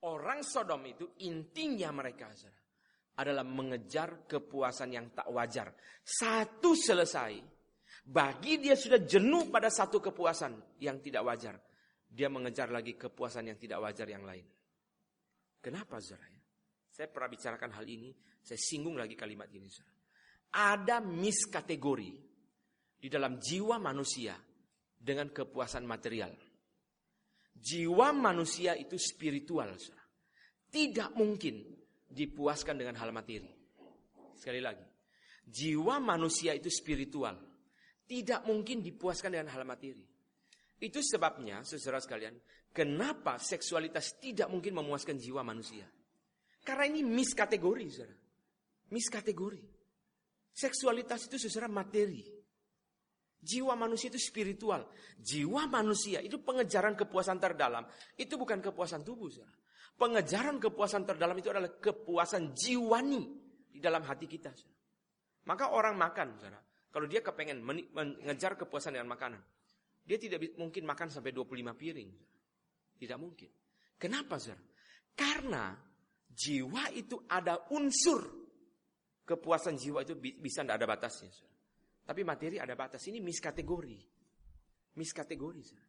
Orang Sodom itu intinya mereka adalah mengejar kepuasan yang tak wajar. Satu selesai, bagi dia sudah jenuh pada satu kepuasan yang tidak wajar. Dia mengejar lagi kepuasan yang tidak wajar yang lain. Kenapa saudara? Saya pernah bicarakan hal ini, saya singgung lagi kalimat ini saudara. Ada miskategori di dalam jiwa manusia dengan kepuasan material. Jiwa manusia itu spiritual saudara. Tidak mungkin dipuaskan dengan hal materi. Sekali lagi, jiwa manusia itu spiritual. Tidak mungkin dipuaskan dengan hal materi. Itu sebabnya, saudara sekalian, kenapa seksualitas tidak mungkin memuaskan jiwa manusia. Karena ini miskategori, saudara. Miskategori. Seksualitas itu saudara materi. Jiwa manusia itu spiritual. Jiwa manusia itu pengejaran kepuasan terdalam. Itu bukan kepuasan tubuh, saudara. Pengejaran kepuasan terdalam itu adalah kepuasan jiwani di dalam hati kita. Saudara. Maka orang makan, saudara. Kalau dia kepengen mengejar kepuasan dengan makanan, dia tidak mungkin makan sampai 25 piring. Tidak mungkin. Kenapa, saudara? Karena jiwa itu ada unsur. Kepuasan jiwa itu bisa tidak ada batasnya, saudara. Tapi materi ada batas. Ini miskategori. Miskategori, saudara.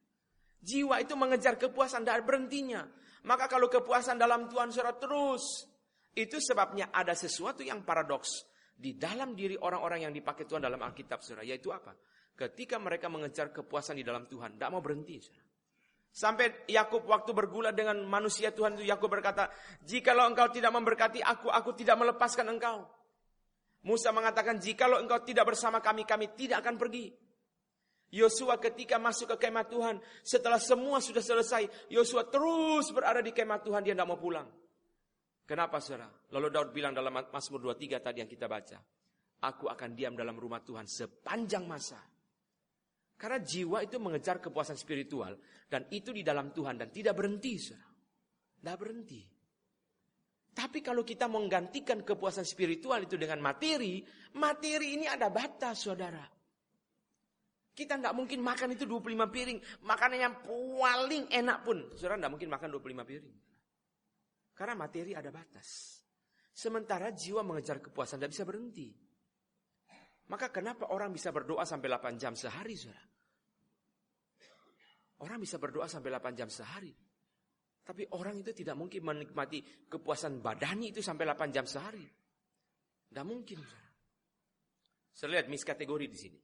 Jiwa itu mengejar kepuasan, tidak berhentinya. Maka kalau kepuasan dalam Tuhan saudara terus, itu sebabnya ada sesuatu yang paradoks di dalam diri orang-orang yang dipakai Tuhan dalam Alkitab saudara. Yaitu apa? Ketika mereka mengejar kepuasan di dalam Tuhan, tidak mau berhenti saudara. Sampai Yakub waktu bergulat dengan manusia Tuhan itu, Yakub berkata, jikalau engkau tidak memberkati aku tidak melepaskan engkau. Musa mengatakan, jikalau engkau tidak bersama kami tidak akan pergi. Yosua ketika masuk ke kemah Tuhan, setelah semua sudah selesai, Yosua terus berada di kemah Tuhan, dia tidak mau pulang. Kenapa saudara? Lalu Daud bilang dalam Mazmur 23 tadi yang kita baca, aku akan diam dalam rumah Tuhan sepanjang masa. Karena jiwa itu mengejar kepuasan spiritual, dan itu di dalam Tuhan, dan tidak berhenti saudara. Tidak berhenti. Tapi kalau kita menggantikan kepuasan spiritual itu dengan materi, materi ini ada batas saudara. Kita tidak mungkin makan itu 25 piring. Makanan yang paling enak pun, saudara tidak mungkin makan 25 piring. Karena materi ada batas. Sementara jiwa mengejar kepuasan tidak bisa berhenti. Maka kenapa orang bisa berdoa sampai 8 jam sehari, saudara? Orang bisa berdoa sampai 8 jam sehari. Tapi orang itu tidak mungkin menikmati kepuasan badani itu sampai 8 jam sehari. Tidak mungkin, saudara. Saya lihat miskategori di sini.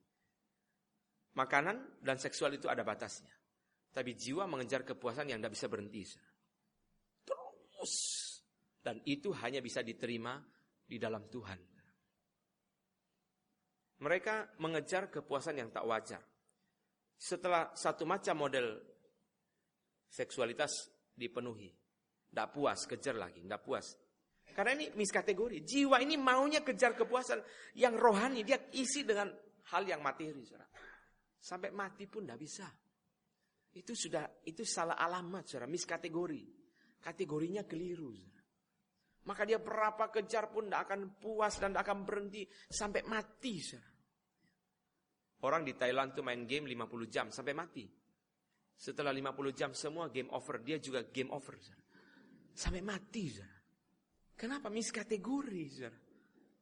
Makanan dan seksual itu ada batasnya. Tapi jiwa mengejar kepuasan yang tidak bisa berhenti. Terus. Dan itu hanya bisa diterima di dalam Tuhan. Mereka mengejar kepuasan yang tak wajar. Setelah satu macam model seksualitas dipenuhi. Tidak puas, kejar lagi, tidak puas. Karena ini miskategori. Jiwa ini maunya kejar kepuasan yang rohani. Dia isi dengan hal yang materi. Saudara. Sampai mati pun tidak bisa. Itu salah alamat, saudara. Miskategori. Kategorinya keliru, saudara. Maka dia berapa kejar pun tidak akan puas dan tidak akan berhenti sampai mati, saudara. Orang di Thailand tuh main game 50 jam sampai mati. Setelah 50 jam semua game over, dia juga game over, saudara. Sampai mati, saudara. Kenapa? Miskategori, saudara.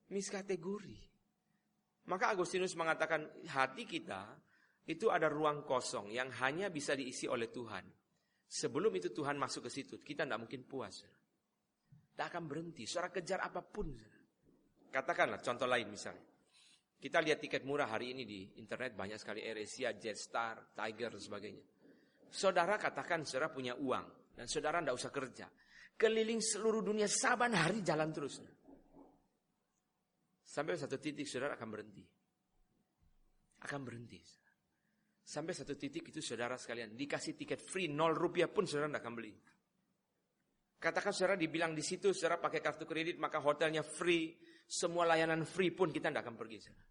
Miskategori. Maka Agustinus mengatakan hati kita itu ada ruang kosong yang hanya bisa diisi oleh Tuhan. Sebelum itu Tuhan masuk ke situ, kita tidak mungkin puas. Tidak akan berhenti, saudara kejar apapun. Katakanlah contoh lain misalnya. Kita lihat tiket murah hari ini di internet banyak sekali, AirAsia, Jetstar, Tiger dan sebagainya. Saudara katakan saudara punya uang dan saudara tidak usah kerja. Keliling seluruh dunia saban hari jalan terus. Sampai satu titik saudara akan berhenti. Akan berhenti. Sampai satu titik itu saudara sekalian dikasih tiket free 0 rupiah pun saudara tidak akan beli. Katakan saudara dibilang di situ saudara pakai kartu kredit maka hotelnya free, semua layanan free pun kita tidak akan pergi saudara.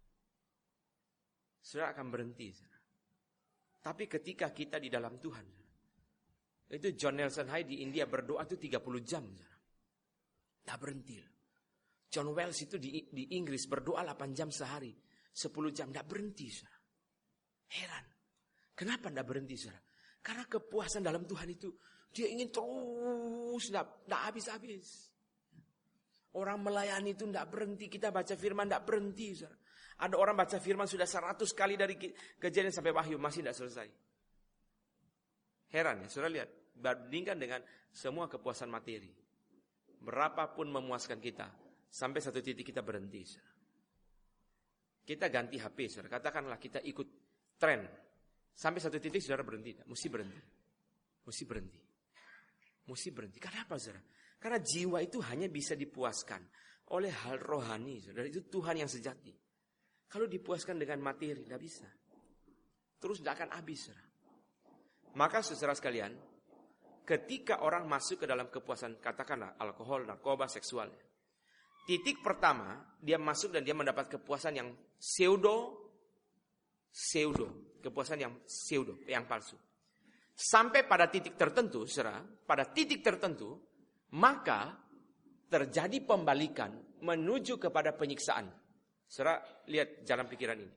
Saudara akan berhenti saudara. Tapi ketika kita di dalam Tuhan, itu John Nelson High di India berdoa itu 30 jam saudara. Tak berhenti. John Wells itu di Inggris berdoa 8 jam sehari, 10 jam tak berhenti saudara. Heran. Kenapa tidak berhenti saudara? Karena kepuasan dalam Tuhan itu, dia ingin terus, tidak habis-habis. Orang melayani itu tidak berhenti, kita baca firman tidak berhenti. Saudara. Ada orang baca firman sudah 100 kali dari Kejadian sampai Wahyu, masih tidak selesai. Heran ya, saudara lihat, bandingkan dengan semua kepuasan materi. Berapapun memuaskan kita, sampai satu titik kita berhenti. Saudara. Kita ganti HP, saudara. Katakanlah kita ikut tren. Sampai satu titik saudara berhenti. Mesti berhenti. Mesti berhenti. Mesti berhenti. Kenapa saudara? Karena jiwa itu hanya bisa dipuaskan oleh hal rohani. Saudara. Itu Tuhan yang sejati. Kalau dipuaskan dengan materi, tidak bisa. Terus tidak akan habis. Saudara. Maka saudara sekalian, ketika orang masuk ke dalam kepuasan, katakanlah alkohol, narkoba, seksual. Titik pertama, dia masuk dan dia mendapat kepuasan yang pseudo, kepuasan yang pseudo, yang palsu. Sampai pada titik tertentu, saudara, pada titik tertentu, maka terjadi pembalikan menuju kepada penyiksaan. Saudara, lihat jalan pikiran ini.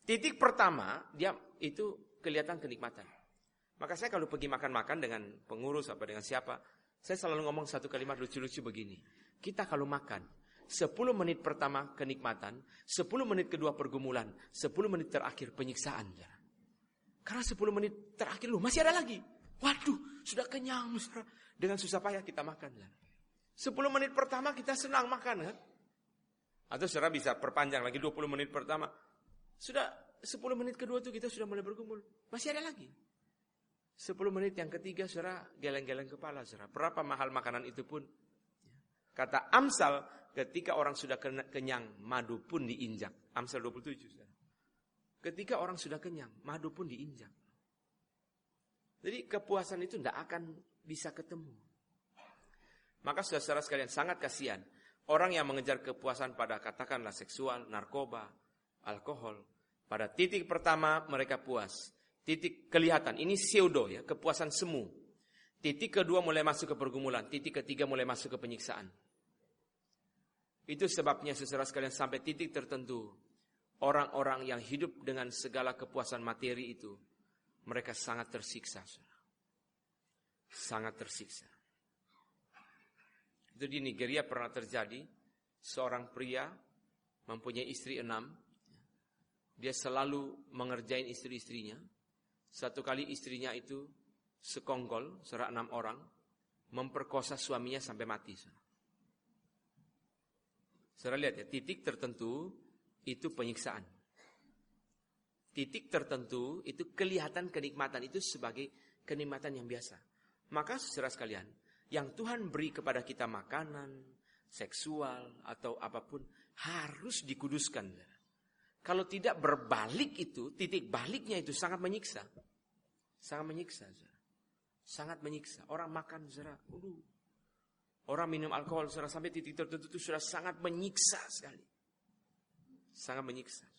Titik pertama, dia itu kelihatan kenikmatan. Maka saya kalau pergi makan-makan dengan pengurus apa dengan siapa, saya selalu ngomong satu kalimat lucu-lucu begini. Kita kalau makan, 10 menit pertama kenikmatan, 10 menit kedua pergumulan, 10 menit terakhir penyiksaan. Karena 10 menit terakhir masih ada lagi. Waduh, sudah kenyang. Dengan susah payah kita makan. 10 menit pertama kita senang makan kan? Atau saudara bisa perpanjang lagi 20 menit pertama. Sudah 10 menit kedua itu kita sudah mulai bergumul. Masih ada lagi. 10 menit yang ketiga saudara geleng-geleng kepala. Saudara. Berapa mahal makanan itu pun. Kata Amsal, ketika orang sudah kenyang, madu pun diinjak. Amsal 27. Saudara. Ketika orang sudah kenyang, madu pun diinjak. Jadi kepuasan itu tidak akan bisa ketemu. Maka saudara-saudara sekalian sangat kasihan. Orang yang mengejar kepuasan pada katakanlah seksual, narkoba, alkohol. Pada titik pertama mereka puas. Titik kelihatan, ini pseudo ya, kepuasan semu. Titik kedua mulai masuk ke pergumulan. Titik ketiga mulai masuk ke penyiksaan. Itu sebabnya saudara sekalian sampai titik tertentu. Orang-orang yang hidup dengan segala kepuasan materi itu. Mereka sangat tersiksa. Sangat tersiksa. Itu di Nigeria pernah terjadi. Seorang pria mempunyai istri 6. Dia selalu mengerjain istri-istrinya. Satu kali istrinya itu sekongkol, 6 orang. Memperkosa suaminya sampai mati. Saudara lihat ya, titik tertentu itu penyiksaan. Titik tertentu itu kelihatan kenikmatan itu sebagai kenikmatan yang biasa. Maka saudara sekalian, yang Tuhan beri kepada kita makanan, seksual atau apapun harus dikuduskan. Kalau tidak berbalik itu, titik baliknya itu sangat menyiksa. Sangat menyiksa. Sangat menyiksa. Orang makan, saudara, orang minum alkohol, saudara, sampai titik tertentu itu sudah sangat menyiksa sekali. Sangat menyiksa.